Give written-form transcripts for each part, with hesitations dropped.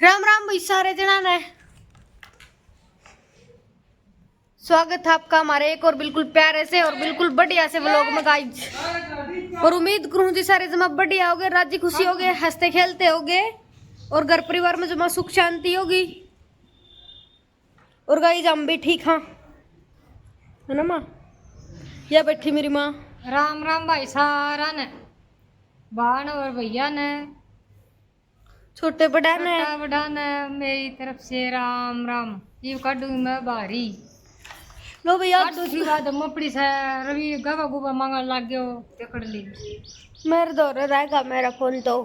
राम राम भाई सारे जना ने स्वागत है आपका हमारे एक और बिल्कुल प्यारे से और बिल्कुल बढ़िया से व्लॉग में गाइज। और उम्मीद करूं जी सारे जमा बढ़िया होगे, राजी खुशी होगे, हंसते खेलते होगे और घर परिवार में जमा सुख शांति होगी। और गाइज हम भी ठीक हाँ, है ना माँ? यह बैठी मेरी माँ। राम राम भाई सारा ने, बहन और भैया ने, छोटे बड़ा ने, छोटा बड़ा ने, मेरी तरफ से राम राम। ये काटू मैं बारी लो भैया काटू थी बात मपड़ी से रवि गवा गुबा मांगन लग गयो पकड़ ली। मेरे दौर रहेगा मेरा फोन तो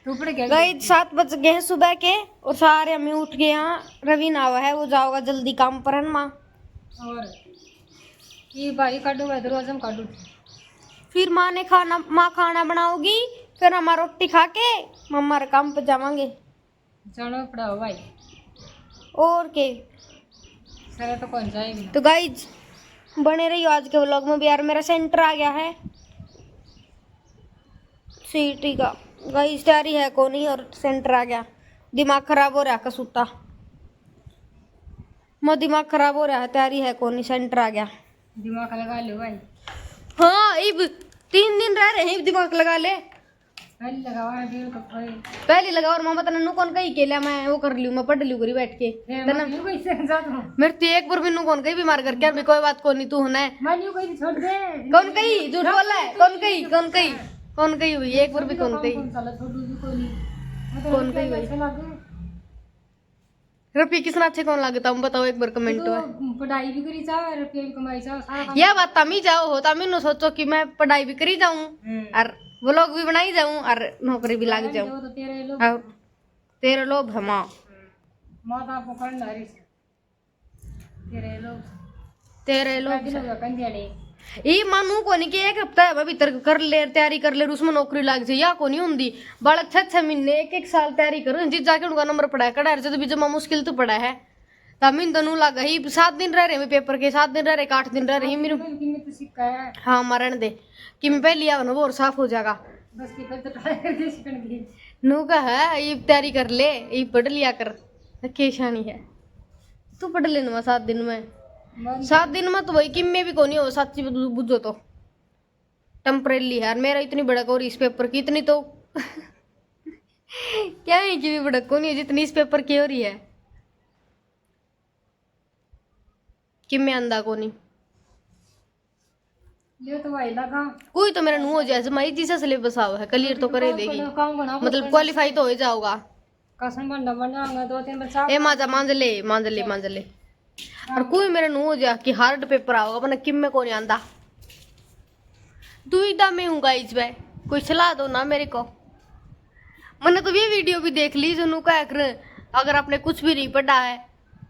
टुकड़ गया गाइज 7 बज गए हैं सुबह के और सारे हम उठ गए हैं। रवि नावा है, वो जाओगा जल्दी काम पर है ना माँ। और ये भाई काटू का दरवाजा में काटू फिर माँ खाना बनाओगी, फिर हम रोटी खा के मम्मा रे काम पे जावांगे। जाना पड़ा भाई और के सर तो कौन जाएगी। तो गाइज बने रहियो आज के व्लॉग में भी। यार मेरा सेंटर आ गया है सीटी का। गाइज तैयारी है को नहीं और सेंटर आ गया। दिमाग खराब हो रहा है कसूता, मो दिमाग खराब हो रहा है। तैयारी है को नहीं, सेंटर आ गया। दिमाग लगा लो भाई। हाँ अब 3 दिन रह रहे हैं, दिमाग लगा ले। पहले लगावा डेढ़ कप भाई पहले लगा और मामा तने नु कौन कही के लिया मैं वो कर लियो, मैं पढ़ लियो करी बैठ के तना मैं कैसे जाता हूं। मेरे तो एक बार भी नु कौन कही बीमार करके यार भी कोई बात को नहीं तू होना है। मैं न्यू कहीं छोड़ दे। कौन कही झूठ बोला है? कौन कही हुई एक बार भी कौन कही? कौन कही हुई? रुपये किसना अच्छे कौन लगता हूँ बताओ एक बार कमेंट में। पढ़ाई भी करी चाहे रुपये भी कमाई चाहे सारा काम। यह बात तमी जाओ हो तमी नु सोचो कि मैं पढ़ाई भी करी जाऊं और व्लॉग भी बनाई जाऊं और नौकरी भी लग जाऊं। तो तेरे लोग और तेरे लोग है माँ, माता पकड़ रही से तेरे लोग तेरे कंदियाड़े ये मानू को नहीं कि एक हफ्ता है भीतर कर ले तैयारी कर ले उसमें नौकरी लग जाए या को नहीं होंगी। बालक 6 महीने 1 साल तैयारी करो जिस जाके उनका नंबर पड़ा है कड़ा तो भी जमा मुश्किल तो पड़ा है। तमिन तनु लग ही 7 दिन रह रहे पेपर के, 7 दिन रह रहे 8 दिन रह रहे मेरे। तो सिक्का है हाँ मरण दे कि मैं पहली आवा ना वो और साफ हो जाएगा। बस की तो ट्राई कर दे सिकन की नू का है ये तैयारी कर ले, ये पढ़ लिया कर केशानी है। तू पढ़ लेना 7 दिन में, 7 दिन में तो वही किम में भी कोनी हो सच्ची बुझो तो टेम्परेली है। मेरा इतनी बड़क हो रही इस पेपर की इतनी तो क्या है कि भी बड़क को नहीं है जितनी इस पेपर की हो रही है। किम में अंधा को नहीं ये तो भाई लगा कोई तो मेरा नू हो जाए जमा जैसा सिलेबस आओ है क्लियर तो करे देगी, मतलब क्वालिफाई तो हो जाओगा। कसम बंदा बनाऊंगा 2-3 बच्चा ए माजा मांज ले और कोई मेरे नू हो जा कि हार्ड पेपर आओगा अपने किम में को नहीं आंदा। दुविधा में हूँ गाइस भाई, कोई सलाह दो ना मेरे को। मैंने तो ये वीडियो भी देख ली जो नू कह कर अगर आपने कुछ भी नहीं पढ़ा है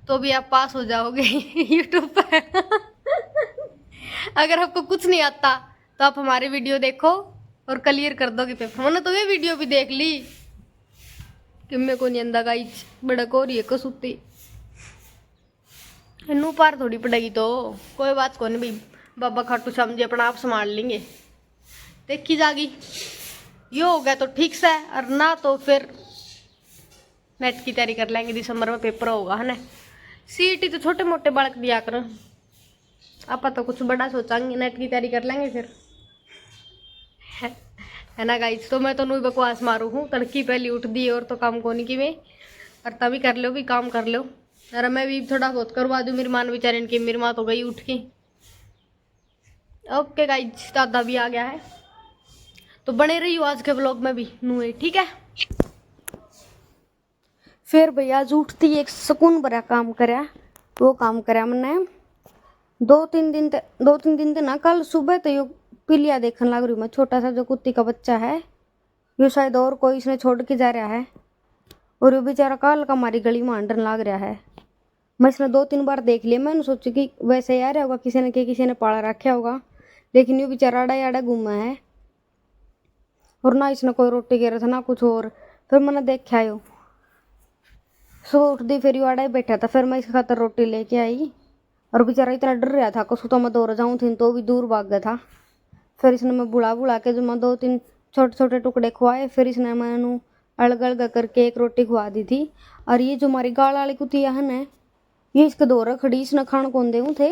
तो भी आप पास हो जाओगे यूट्यूब पर अगर आपको कुछ नहीं आता तो आप हमारी वीडियो देखो और क्लियर कर दोगे पेपर। मैंने तो ये वीडियो भी देख ली कि मेरे को नहीं आंदा गाइस, बड़ा को रही है कसूती नू पार थोड़ी पड़ेगी तो कोई बात को नहीं भाई, बाबा खाटू श्याम जी अपना आप संभाल लेंगे। देखी जागी यो हो गया तो ठीक से और ना तो फिर नेट की तैयारी कर लेंगे। दिसंबर में पेपर होगा है ना। सीईटी तो छोटे मोटे बालक दिया कर, आप तो कुछ बड़ा सोचांगे, नेट की तैयारी कर लेंगे फिर है ना गाइस। तो मैं तो नू बकवास मारू हूँ, तड़की पहली उठ दी और तो काम को नहीं की मैं और तभी कर लो भी काम कर लो। अरे मैं भी थोड़ा बहुत करवा दूँ मेरी माँ बेचारे की, मेरी माँ तो गई उठ के। ओके गाइस दादा भी आ गया है तो बने रही हो आज के ब्लॉग में भी नू है ठीक है। फिर भैया आज उठती एक सुकून भरा काम करया, वो काम करया मैंने 2-3 दिन ना कल सुबह तो यो पिलिया देखने लग रही हूँ मैं। छोटा सा जो कुत्ती का बच्चा है यो शायद और कोई इसने छोड़ के जा रहा है और यो बेचारा काल का हमारी गली में अंडर लग रहा है। मैं इसने 2-3 बार देख लिया, मैंने सोची कि वैसे यार होगा किसी ने पाला रखा होगा, लेकिन यो बेचारा आड़ा घूमा है और ना इसने कोई रोटी गिरा था ना कुछ और। फिर मैंने देखा यो सुबह उठती फिर यो आड़ा ही बैठा था, फिर मैं इसके खातर रोटी लेके आई और बेचारा इतना डर रहा था कसू तो मैं दौड़ जाऊँ थी तो भी दूर भाग गया था। फिर इसने मैं बुला के जो मैं 2-3 छोटे छोटे टुकड़े खुआए, फिर इसने मैंने अलग अलग करके एक रोटी खुआ दी थी। और ये जो हमारी गाल वाली कुतिया है ना, ये इसके दौरा खड़ी, इसने खान कौन दे थे।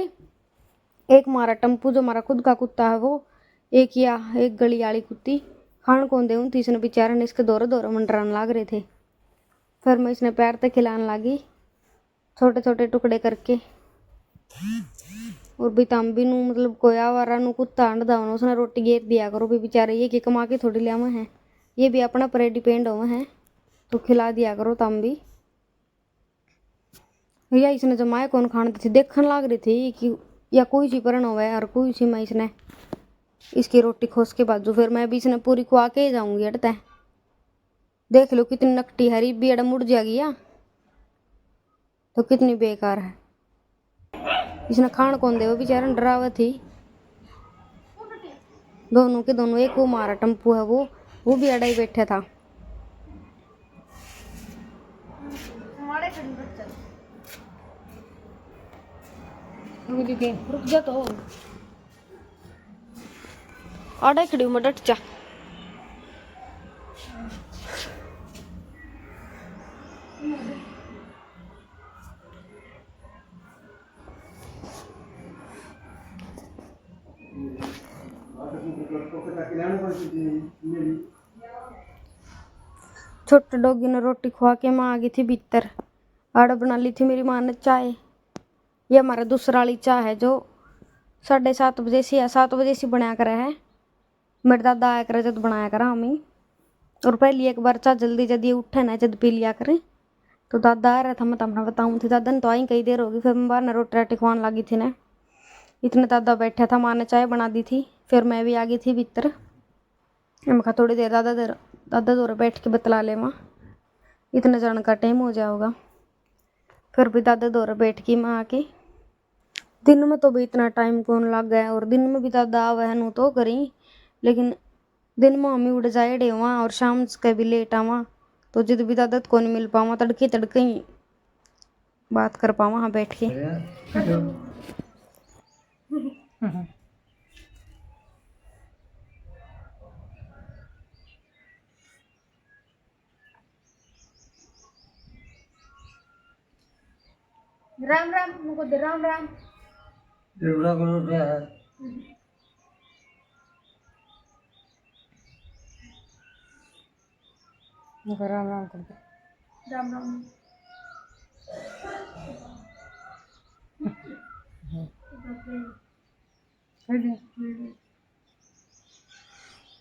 एक हमारा टम्पू जो हमारा खुद का कुत्ता है वो, एक या एक गली वाली कुत्ती खान कौन दे थी। इसने बेचारे ने इसके दौरे दौरे मंडराने लाग रहे थे। फिर मैं इसने पैर तक खिलाने लगी छोटे छोटे टुकड़े करके। और बिताम्बी नू मतलब कोई आवारा नू कुत्ता अंडा होना उसने रोटी घेर दिया करो भी, बेचारे ये कि कमा के थोड़ी लिया है, ये भी अपना पर डिपेंड हो है, तो खिला दिया करो ताम्बी। या इसने जमाए कौन खाने थी, देखने लाग रही थी कि या कोई सी परण हो और कोई सी मैं इसने इसकी रोटी खोस के बाजू, फिर मैं भी इसने पूरी खुआ के ही जाऊंगी अटता। देख लो कितनी नकटी हरी भी अड़ मुड़ जाएगी या तो कितनी बेकार है। इसने खान कौन दे वो बेचारा डरावा थी। दोनों के दोनों, एक वो हमारा टम्पू है वो भी अड़ा ही बैठा था। रुक जा तो आड़ा खड़ी हूँ मैं, डट जा। छोटे डॉगी ने रोटी खुआ के माँ आ गई थी भीतर। आड़ बना ली थी मेरी माँ ने चाय। ये हमारा दूसरा वाली चाय है जो 7:30 बजे से या 7 बजे से बनाया करा है। मेरे दादा आया करे जब बनाया करा हमें। और पहली एक बार चाह जल्दी जब ये उठे ना जब पी लिया करें, तो दादा आ रहा था, मैं तो अपना बताऊँ थी। दादा ने तो आई कई देर होगी, फिर मैं बाहर ने रोटी राटी खुआने लगी थी ना। इतने दादा बैठा था, माँ ने चाय बना दी थी, फिर मैं भी आ गई थी भीतर। मैं कहा थोड़ी देर दादा दौरे बैठ के बतला ले माँ, इतने जाने का टाइम हो जाओगा। फिर भी दादा दौरे बैठ के माँ आके, दिन में तो भी इतना टाइम कौन लग गया। और दिन में भी दादा आवा है नू तो करी, लेकिन दिन में हम उड़ जाए डे वहाँ और शाम के भी लेट आवा, तो जिद भी दादा को नहीं मिल पावा, तड़के तड़के ही बात कर पावा वहाँ बैठ के। राम राम मुझको दे, राम राम राम राम कर दे। राम राम।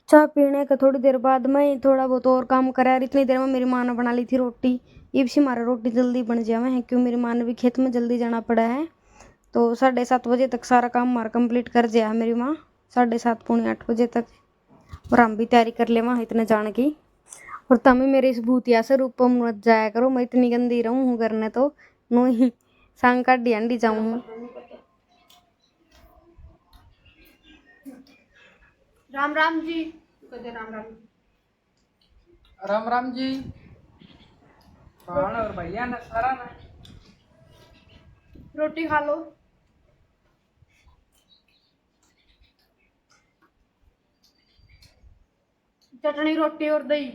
चाय पीने का थोड़ी देर बाद मैं थोड़ा बहुत और काम करा। इतनी देर में मेरी माँ ने बना ली थी रोटी। ये भी हमारा रोटी जल्दी बन जावे है, क्यों मेरी माँ ने भी खेत में जल्दी जाना पड़ा है। तो 7:30 बजे तक सारा काम हमारा कंप्लीट कर दिया है मेरी माँ, 7:30 पौने 8 बजे तक। और हम भी तैयारी कर ले वहाँ इतने जाने की। और तभी मेरे इस भूतिया से रूप में मत जाया करो, मैं इतनी गंदी रहूँ हूँ करने तो नो ही सांग काटी अंडी जाऊँ। राम राम जी। राम राम। राम राम जी। और भैया ना सारा ना रोटी खा लो। चटनी रोटी और दही।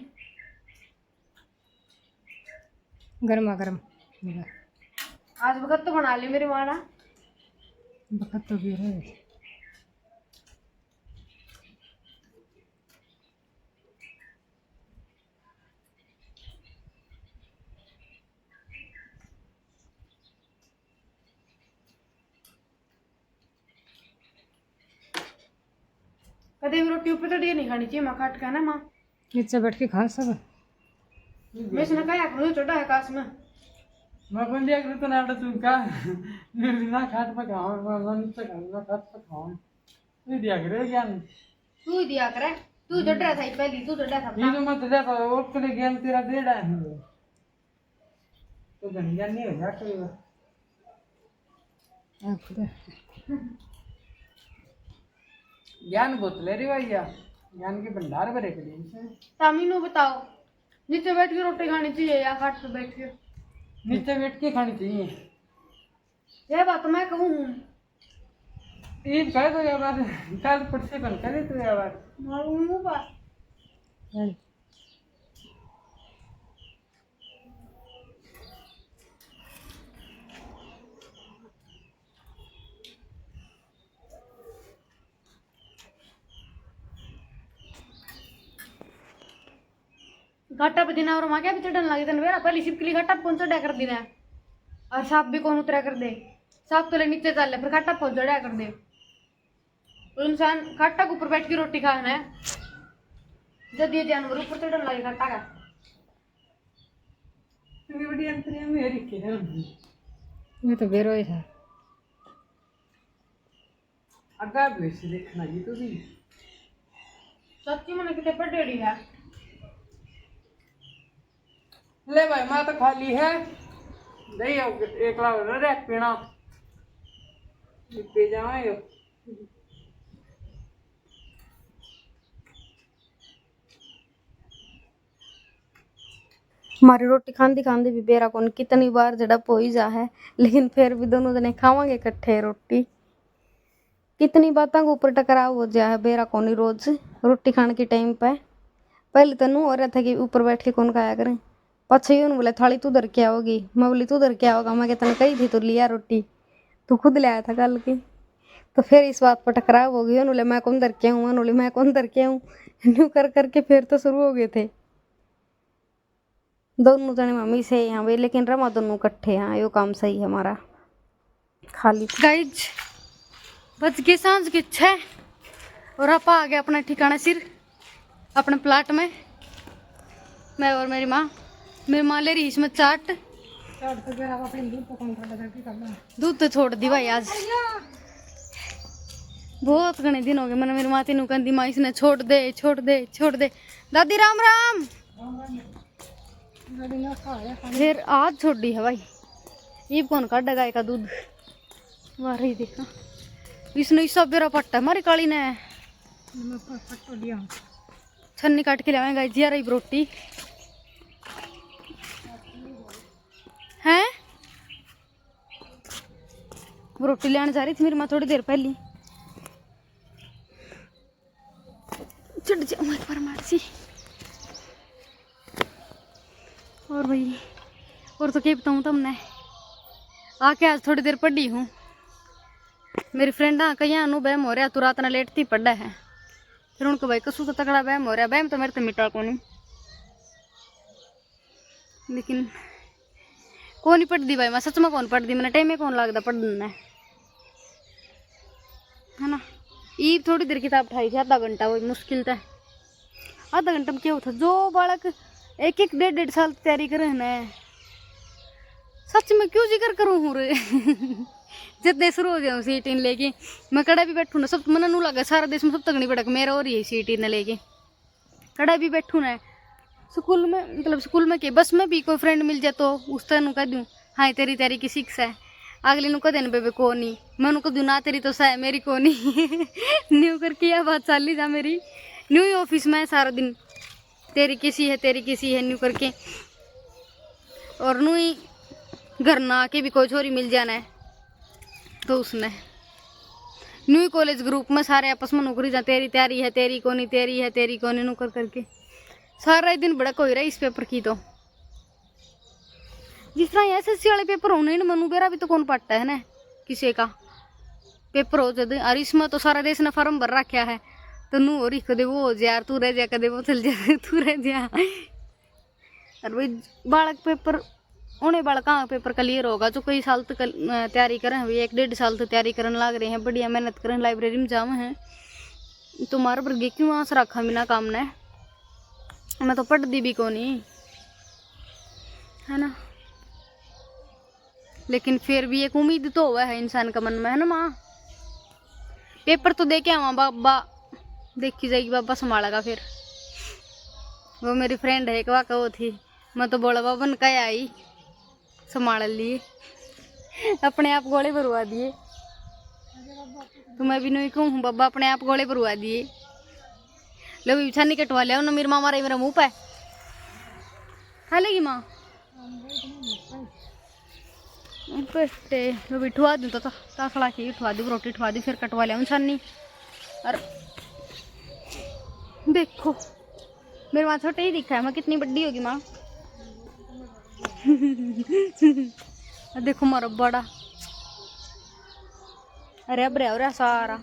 गर्मा गर्म आज वक्त तो बना ली मेरी माँ ना। बखत तो भी है। कदे भी रोटी ऊपर चढ़ी नहीं खानी चाहिए, माँ काट के ना माँ। नीचे बैठ के खा सब। मैं इसने कहा करो चढ़ा है काश में। मैं बन दिया कर तो ना तू का ना खाट पे खाओ मैं नीचे खाऊं ना खाट पे खाऊं नहीं दिया करे ज्ञान। तू ही दिया करे, तू चढ़ रहा था पहली, तू चढ़ा था। ये तो मत दे तो और के लिए ज्ञान तेरा दे रहा है तो धन ज्ञान नहीं हो जा कोई ज्ञान बोतले रे भैया, ज्ञान के भंडार भरे के लिए। तामीनू बताओ, नीचे बैठ के रोटी खानी चाहिए या खाट पे बैठ के? नीचे बैठ के खानी चाहिए। ये बात मैं कहूँ ये कह दो यार, कल परसे बन कर तो यार मालूम बात। घाटा पे दिना और माँ क्या भी चढ़ने लगे थे मेरा पहले शिप के लिए घाटा कौन चढ़ा कर देना है और सांप भी कौन उतरा कर दे सांप तो ले नीचे चल ले फिर घाटा कौन चढ़ा कर दे तो इंसान घाटा के ऊपर बैठ के रोटी खाना है जब ये जानवर ऊपर चढ़ने लगे घाटा का इतनी बड़ी अंतरिया मेरी क्या ये तो बेरो ही था अगा वैसे देखना जी तो भी सच्ची मैंने कितने पटेड़ी है ले भाई मैं तो खाली है नहीं एक लाख रह पीना पी जाए हमारी रोटी खांदी खांदी भी बेरा कौन कितनी बार झड़प हो ही जा है लेकिन फिर भी दोनों जने खावांगे इकट्ठे रोटी कितनी बातों के ऊपर टकराव हो जा है बेरा कौन रोज रोटी खाने के टाइम पे पहले तो नू हो रहा था कि ऊपर बैठ के कौन खाया करें पछे ही बोले थाली तू धर के आओगी मैं बोली तू धर के आओगा मैं कहता कही थी तो लिया रोटी तू खुद ले आया था कल की तो फिर इस बात पर टकराव हो गई बोले मैं कौन धर के आऊँ बोले मैं कौन धर के आऊँ न्यू कर करके फिर तो शुरू हो गए थे दोनों जने मम्मी से यहाँ भाई लेकिन रमा दोनों इकट्ठे हैं यो काम सही है हमारा खाली गाइज बच गए सांझ के 6 और आप आ गए अपने ठिकाने सिर अपने प्लाट में मैं और मेरी माँ ले रही इसमें चाट दूध तो छोड़ दी भाई आज बहुत घने दिन हो गए मैंने मेरी माँ तीनों कहती माँ इसने छोड़ दे छोड़ दे छोड़ दे दादी राम राम फिर आज छोड़ दी है भाई ये कौन काटा गाय का दूध मार रही देखा इसने इस सब बेरा पट्टा हमारी काली ने छन्नी काट के लाए गाय जिया रही रोटी हैं वो रोटी लेने जा रही थी मेरी माँ थोड़ी देर पहले चढ़ जाऊँ एक बार मार सी और भाई और तो क्या बताऊँ तुमने आके आज थोड़ी देर पढ़ी हूँ मेरी फ्रेंड कहीं अनु बहम हो रहा तू रात ना लेट थी पढ़ा है फिर उनको भाई कसू तो तगड़ा बहम हो रहा बहम तो मेरे तो मिटा को नहीं लेकिन कौन ही पढ़ दी भाई मैं सच में कौन पढ़ दी मैंने टाइम में कौन लगता पढ़ना है ना ये थोड़ी देर किताब उठाई थी आधा घंटा वो मुश्किल था आधा घंटा में क्या होता जो बालक एक एक 1.5 साल तैयारी करे ना सच में क्यों जिक्र करूँ हूँ रे जब देश शुरू हो जाऊँ सीट इन लेके मैं कड़ा भी बैठू ना सब मन नू लगा सारा देश में सब तक नहीं बढ़ा मेरा हो रही है सीट इन लेके कड़ा भी बैठू ना स्कूल में मतलब स्कूल में के बस में भी कोई फ्रेंड मिल जाए तो उस तरह कह दूँ हाँ तेरी तैयारी की शिक्षा है अगले नु कह देना बेबे को नहीं मैं उनको कह दूँ ना तेरी तो सह मेरी को नहीं न्यू करके यह बात चल ही जा मेरी न्यू ही ऑफिस में सारा दिन तेरी किसी है न्यू करके और नू ही घर ना आके भी कोई छोरी मिल जाना है तो उसने न्यू ही कॉलेज ग्रुप में सारे आपस में नौकरी जा तेरी तैयारी है तेरी को नहीं नू कर करके सारा ही दिन बड़ा कोई रहा इस पेपर की तो जिस तरह एसएससी वाले पेपर होने ना मनु बेरा भी तो कौन पढ़ता है ना किसी का पेपर हो जाते और इसमें तो सारा देश ने फॉर्म भर रखा है तो नू और कदे वो हो जाए यार तू रह जा कदे वो चल जा तू रह जा और वही बालक पेपर उन्हें बालक कहाँ पेपर क्लियर होगा जो कई साल तक तैयारी करें अभी 1-1.5 साल तक तैयारी करने लग रहे हैं बढ़िया मेहनत करें लाइब्रेरी में जावे हैं तुम्हारे वर्गे क्यों आस रखा बिना काम ने मैं तो पढ़ दी भी को नहीं है ना लेकिन फिर भी एक उम्मीद तो हुआ है इंसान का मन में है ना माँ पेपर तो दे के आवा बाबा देखी जाएगी बाबा संभालेगा फिर वो मेरी फ्रेंड है एक वाका वो थी मैं तो बोला बाबा ने कह आई संभाल लिए अपने आप गोले भरवा दिए तो मैं भी नहीं कहूँ बाबा अपने आप गोले भरवा दिए लो भी छानी कटवा लिया ना मेरी माँ मारा मेरा मुँह पे खा लेगी माँ पेटे लो भी ठुआ दूँ तो ताखड़ा की ठुआ दी रोटी ठुआ दी फिर कटवा लिया छानी और देखो मेरी माँ छोटे ही दिखा है मैं कितनी बड़ी होगी माँ देखो मारो बड़ा अरे अब रहा सारा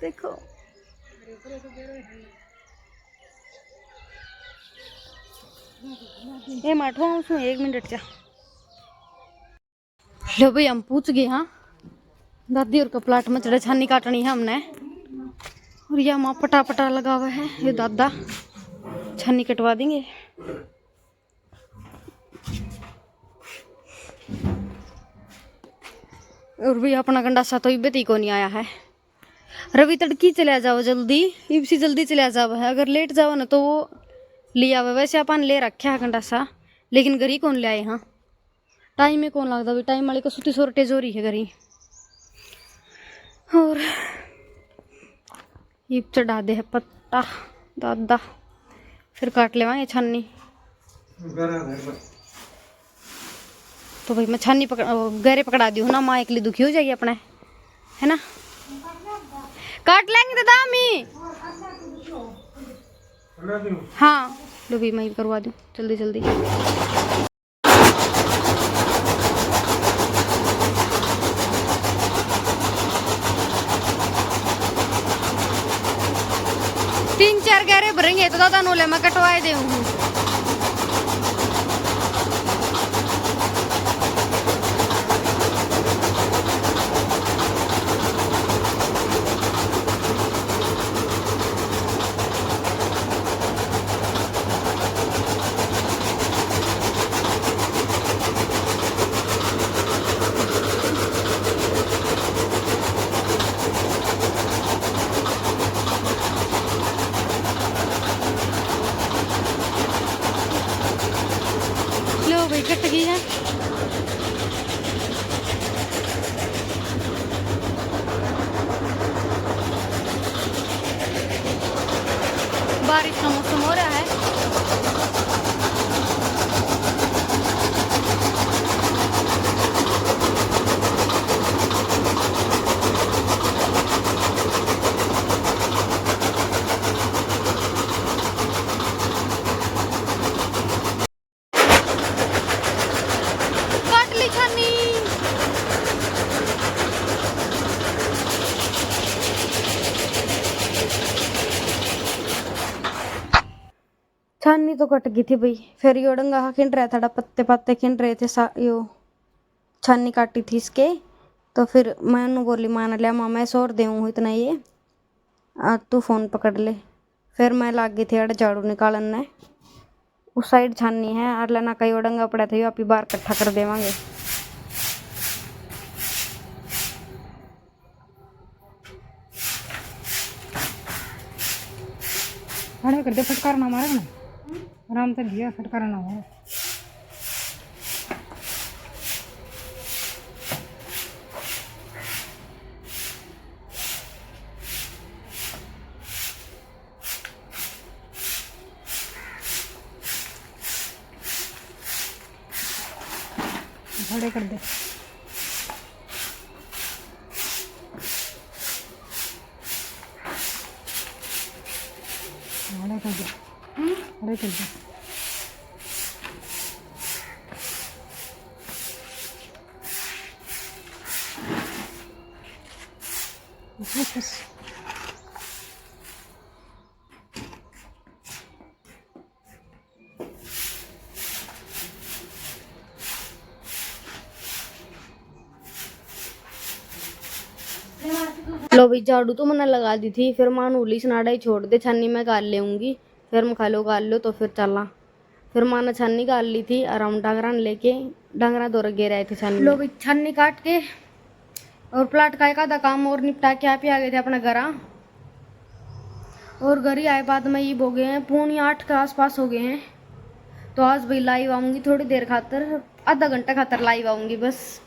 देखो ये माठो उसमें 1 मिनट चा लो भाई हम पूछ गए। हाँ दादी और का प्लाट में चढ़े छानी काटनी है हमने और यहाँ माँ पटा पटा लगा हुआ है। ये दादा छानी कटवा देंगे। और भी अपना गंडासा तो इबे ही को नहीं आया है। रवि तड़की चला जाओ जल्दी, इबसी जल्दी चला जाओ है। अगर लेट जाओ ना तो वो लिया हुआ। वैसे अपन ले रखा है गंडासा, लेकिन घरी कौन ले आए। हाँ टाइम में कौन लगता भाई, टाइम वाले को सुती सोरटेज हो रही है घरी। और ईब चढ़ा दे है पत्ता दादा, फिर काट लेवांगे छानी। तो भाई मैं छानी गहरे पकड़ा दी हूँ ना, माँ एकली दुखी हो जाएगी अपने, है ना। काट लेंगे दादा मी। हाँ लो भी मैं करवा दूँ जल्दी जल्दी। तीन चार गहरे भरेंगे तो दादा नोले मैं कटवाए दे हूँ। कट गई है। बारिश का मौसम हो रहा है। छानी तो कट गई थी भाई। फिर यो डंगा खिंड रहा था, पत्ते पत्ते खिंड रहे थे। यो छानी काटी थी इसके। तो फिर मैं उन्होंने बोली मान लिया माँ मैं सोर दे इतना ये तू फोन पकड़ ले। फिर मैं लाग गई थी अड़ झाड़ू निकालने। उस साइड छानी है और लेना कई डंगा पड़ा था, आप ही बाहर इकट्ठा कर देवांगे। खड़े कर दे, फटकार ना मारे ना, आराम से दिया फटकार ना हो। खड़े कर दे। खड़े कर दे, खड़े कर दे। बस लो भाई झाड़ू तो मैंने लगा दी थी। फिर माँ नूली सनाडा ही छोड़ दे, छानी मैं गाल लेऊंगी। फिर मैं खा लो तो फिर चला। फिर माँ ने छानी गाल ली थी और हम डांगरा लेके डांगरा दो गे रहे थे छानी। लो भाई छानी काट के और प्लाट का एक आधा काम और निपटा के आप ही आ गए थे अपने घर। और घर ही आए बाद में ये हो गए हैं 7:45 के आसपास हो गए हैं। तो आज भाई लाइव आऊँगी थोड़ी देर खातर, आधा घंटा खातर लाइव आऊँगी बस।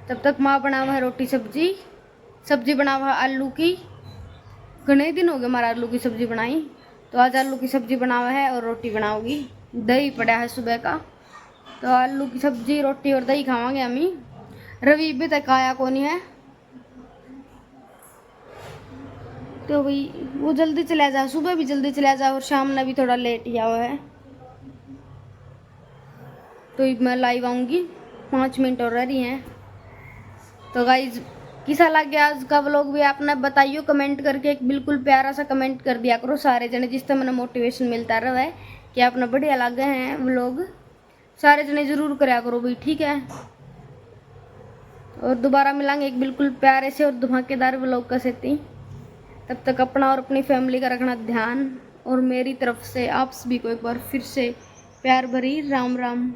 तब तक माँ बना हुआ है रोटी सब्जी बना हुआ है आलू की। घने दिन हो गए हमारा आलू की सब्जी बनाई, तो आज आलू की सब्जी बना हुआ है और रोटी बनाओगी। दही पड़ा है सुबह का, तो आलू की सब्जी रोटी और दही खावांगे हम ही। रवि भी तक आया कौन है, तो भाई वो जल्दी चला जाए, सुबह भी जल्दी चला जाए और शाम में भी थोड़ा लेट ही हुआ है। तो मैं लाइव आऊँगी, 5 मिनट और रह रही हैं। तो गाइज किसा लग गया आज का व्लॉग भी आपने बताइयो कमेंट करके। एक बिल्कुल प्यारा सा कमेंट कर दिया करो सारे जने, जिससे मैंने मोटिवेशन मिलता रहा है कि अपना बढ़िया लागे हैं व्लॉग, सारे जने जरूर कराया करो भाई, ठीक है। और दोबारा मिलांगे एक बिल्कुल प्यारे से और धमाकेदार व्लॉग का सेती। तब तक अपना और अपनी फैमिली का रखना ध्यान, और मेरी तरफ से आप सभी को एक बार फिर से प्यार भरी राम राम।